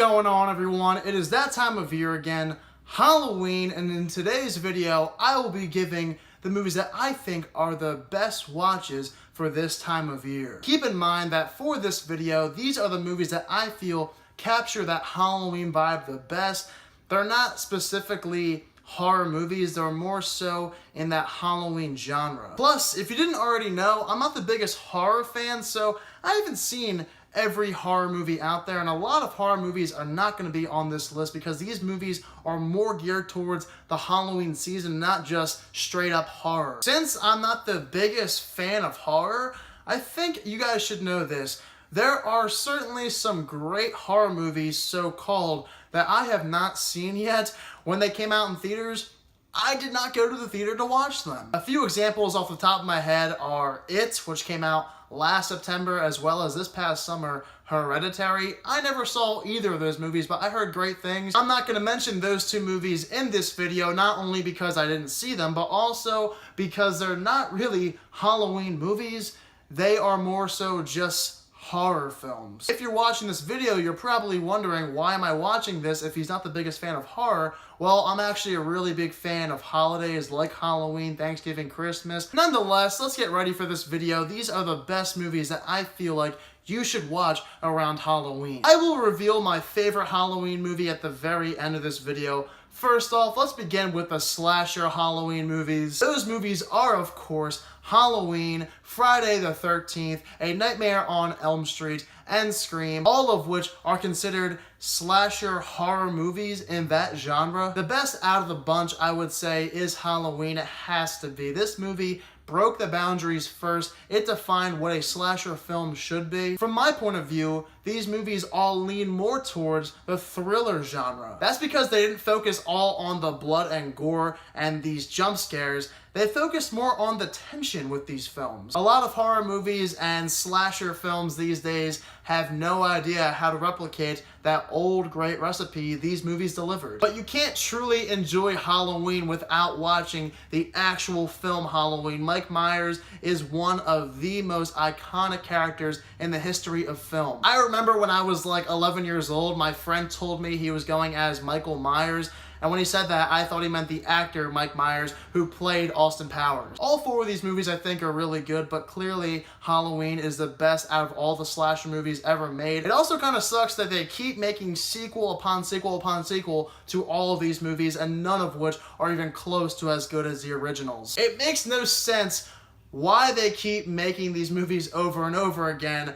going on, everyone? It is that time of year again, Halloween, and in today's video, I will be giving the movies that I think are the best watches for this time of year. Keep in mind that for this video, these are the movies that I feel capture that Halloween vibe the best. They're not specifically horror movies, they're more so in that Halloween genre. Plus, if you didn't already know, I'm not the biggest horror fan, so I haven't seen every horror movie out there, and a lot of horror movies are not going to be on this list because these movies are more geared towards the Halloween season, not just straight up horror. Since I'm not the biggest fan of horror, I think you guys should know this. There are certainly some great horror movies, so-called, that I have not seen yet. When they came out in theaters, I did not go to the theater to watch them. A few examples off the top of my head are It, which came out last September, as well as this past summer, Hereditary. I never saw either of those movies, but I heard great things. I'm not going to mention those two movies in this video, not only because I didn't see them, but also because they're not really Halloween movies. They are more so just horror films. If you're watching this video, you're probably wondering, why am I watching this if he's not the biggest fan of horror? Well, I'm actually a really big fan of holidays like Halloween, Thanksgiving, Christmas. Nonetheless, let's get ready for this video. These are the best movies that I feel like you should watch around Halloween. I will reveal my favorite Halloween movie at the very end of this video. First off, let's begin with the slasher Halloween movies. Those movies are, of course, Halloween, Friday the 13th, A Nightmare on Elm Street, and Scream, all of which are considered slasher horror movies in that genre. The best out of the bunch, I would say, is Halloween. It has to be. This movie broke the boundaries first. It defined what a slasher film should be. From my point of view, these movies all lean more towards the thriller genre. That's because they didn't focus all on the blood and gore and these jump scares. They focused more on the tension with these films. A lot of horror movies and slasher films these days have no idea how to replicate that old great recipe these movies delivered. But you can't truly enjoy Halloween without watching the actual film Halloween. Mike Myers is one of the most iconic characters in the history of film. I remember when I was like 11 years old, my friend told me he was going as Michael Myers. And when he said that, I thought he meant the actor Mike Myers, who played Austin Powers. All four of these movies I think are really good, but clearly Halloween is the best out of all the slasher movies ever made. It also kind of sucks that they keep making sequel upon sequel upon sequel to all of these movies, and none of which are even close to as good as the originals. It makes no sense why they keep making these movies over and over again.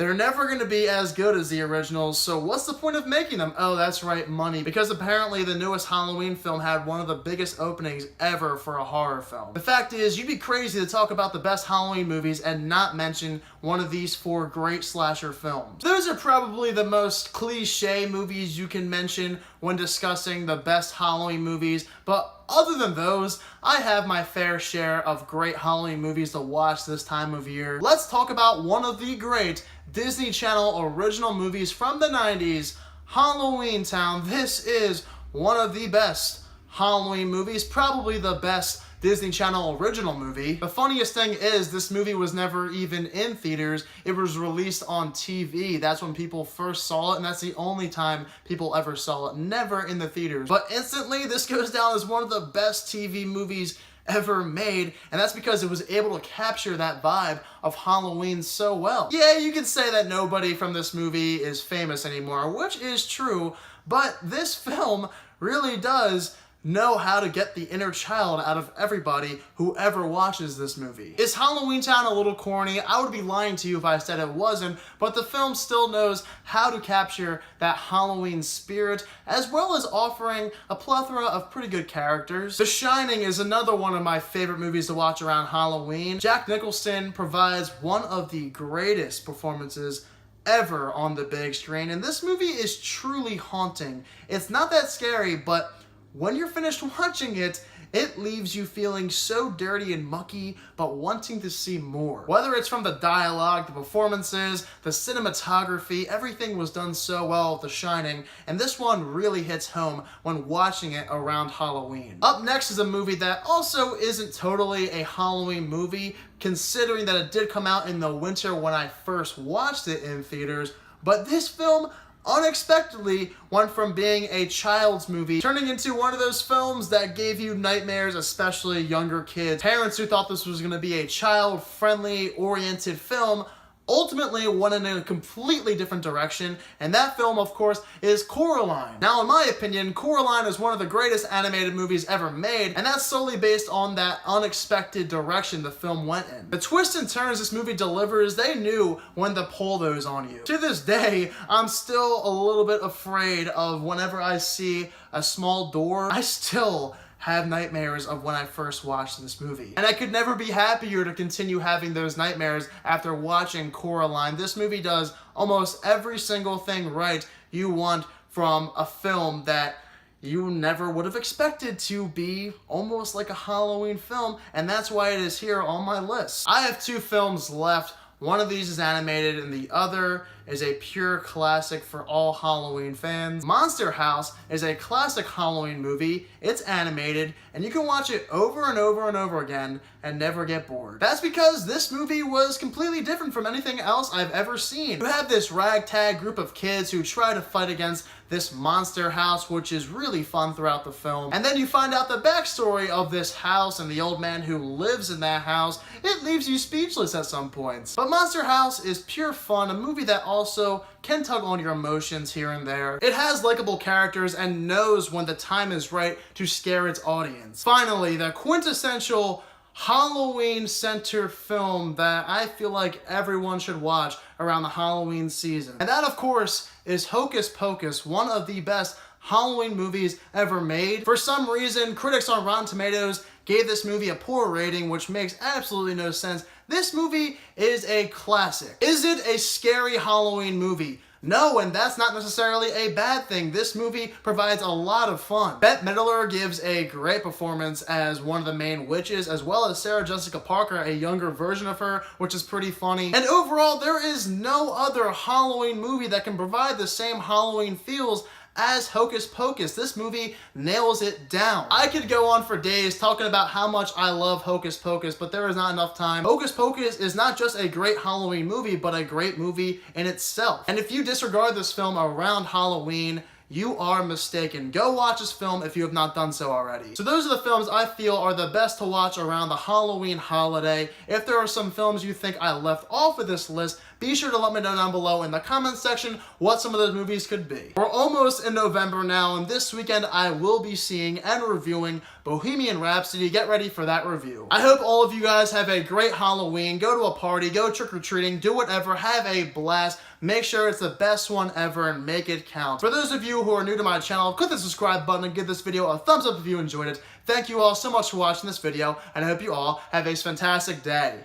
They're never going to be as good as the originals, so what's the point of making them? Oh, that's right, money. Because apparently the newest Halloween film had one of the biggest openings ever for a horror film. The fact is, you'd be crazy to talk about the best Halloween movies and not mention one of these four great slasher films. Those are probably the most cliche movies you can mention when discussing the best Halloween movies, but other than those, I have my fair share of great Halloween movies to watch this time of year. Let's talk about one of the great Disney Channel original movies from the 90s, Halloween Town. This is one of the best Halloween movies, probably the best Disney Channel original movie. The funniest thing is, this movie was never even in theaters. It was released on TV. That's when people first saw it, and that's the only time people ever saw it. Never in the theaters. But instantly, this goes down as one of the best TV movies ever made, and that's because it was able to capture that vibe of Halloween so well. Yeah, you can say that nobody from this movie is famous anymore, which is true, but this film really does know how to get the inner child out of everybody who ever watches this movie. Is Halloween Town a little corny? I would be lying to you if I said it wasn't, but the film still knows how to capture that Halloween spirit, as well as offering a plethora of pretty good characters. The Shining is another one of my favorite movies to watch around Halloween. Jack Nicholson provides one of the greatest performances ever on the big screen, and this movie is truly haunting. It's not that scary, but when you're finished watching it, it leaves you feeling so dirty and mucky, but wanting to see more. Whether it's from the dialogue, the performances, the cinematography, everything was done so well with The Shining, and this one really hits home when watching it around Halloween. Up next is a movie that also isn't totally a Halloween movie, considering that it did come out in the winter when I first watched it in theaters, but this film unexpectedly went from being a child's movie turning into one of those films that gave you nightmares, especially younger kids. Parents who thought this was going to be a child-friendly oriented film ultimately went in a completely different direction, and that film, of course, is Coraline. Now, in my opinion, Coraline is one of the greatest animated movies ever made, and that's solely based on that unexpected direction the film went in. The twists and turns this movie delivers, they knew when to pull those on you. To this day, I'm still a little bit afraid of whenever I see a small door. I still have nightmares of when I first watched this movie. And I could never be happier to continue having those nightmares after watching Coraline. This movie does almost every single thing right you want from a film that you never would have expected to be almost like a Halloween film, and that's why it is here on my list. I have two films left. One of these is animated and the other is a pure classic for all Halloween fans. Monster House is a classic Halloween movie. It's animated and you can watch it over and over and over again and never get bored. That's because this movie was completely different from anything else I've ever seen. You have this ragtag group of kids who try to fight against this monster house, which is really fun throughout the film. And then you find out the backstory of this house and the old man who lives in that house. It leaves you speechless at some points. But Monster House is pure fun, a movie that also can tug on your emotions here and there. It has likable characters and knows when the time is right to scare its audience. Finally, the quintessential Halloween-centered film that I feel like everyone should watch around the Halloween season. And that, of course, is Hocus Pocus, one of the best Halloween movies ever made. For some reason, critics on Rotten Tomatoes gave this movie a poor rating, which makes absolutely no sense. This movie is a classic. Is it a scary Halloween movie? No, and that's not necessarily a bad thing. This movie provides a lot of fun. Bette Midler gives a great performance as one of the main witches, as well as Sarah Jessica Parker, a younger version of her, which is pretty funny. And overall, there is no other Halloween movie that can provide the same Halloween feels as Hocus Pocus. This movie nails it down. I could go on for days talking about how much I love Hocus Pocus, but there is not enough time. Hocus Pocus is not just a great Halloween movie, but a great movie in itself. And if you disregard this film around Halloween, you are mistaken. Go watch this film if you have not done so already. So those are the films I feel are the best to watch around the Halloween holiday. If there are some films you think I left off of this list, be sure to let me know down below in the comments section what some of those movies could be. We're almost in November now, and this weekend I will be seeing and reviewing Bohemian Rhapsody. Get ready for that review. I hope all of you guys have a great Halloween. Go to a party, go trick-or-treating, do whatever, have a blast. Make sure it's the best one ever and make it count. For those of you who are new to my channel, click the subscribe button and give this video a thumbs up if you enjoyed it. Thank you all so much for watching this video, and I hope you all have a fantastic day.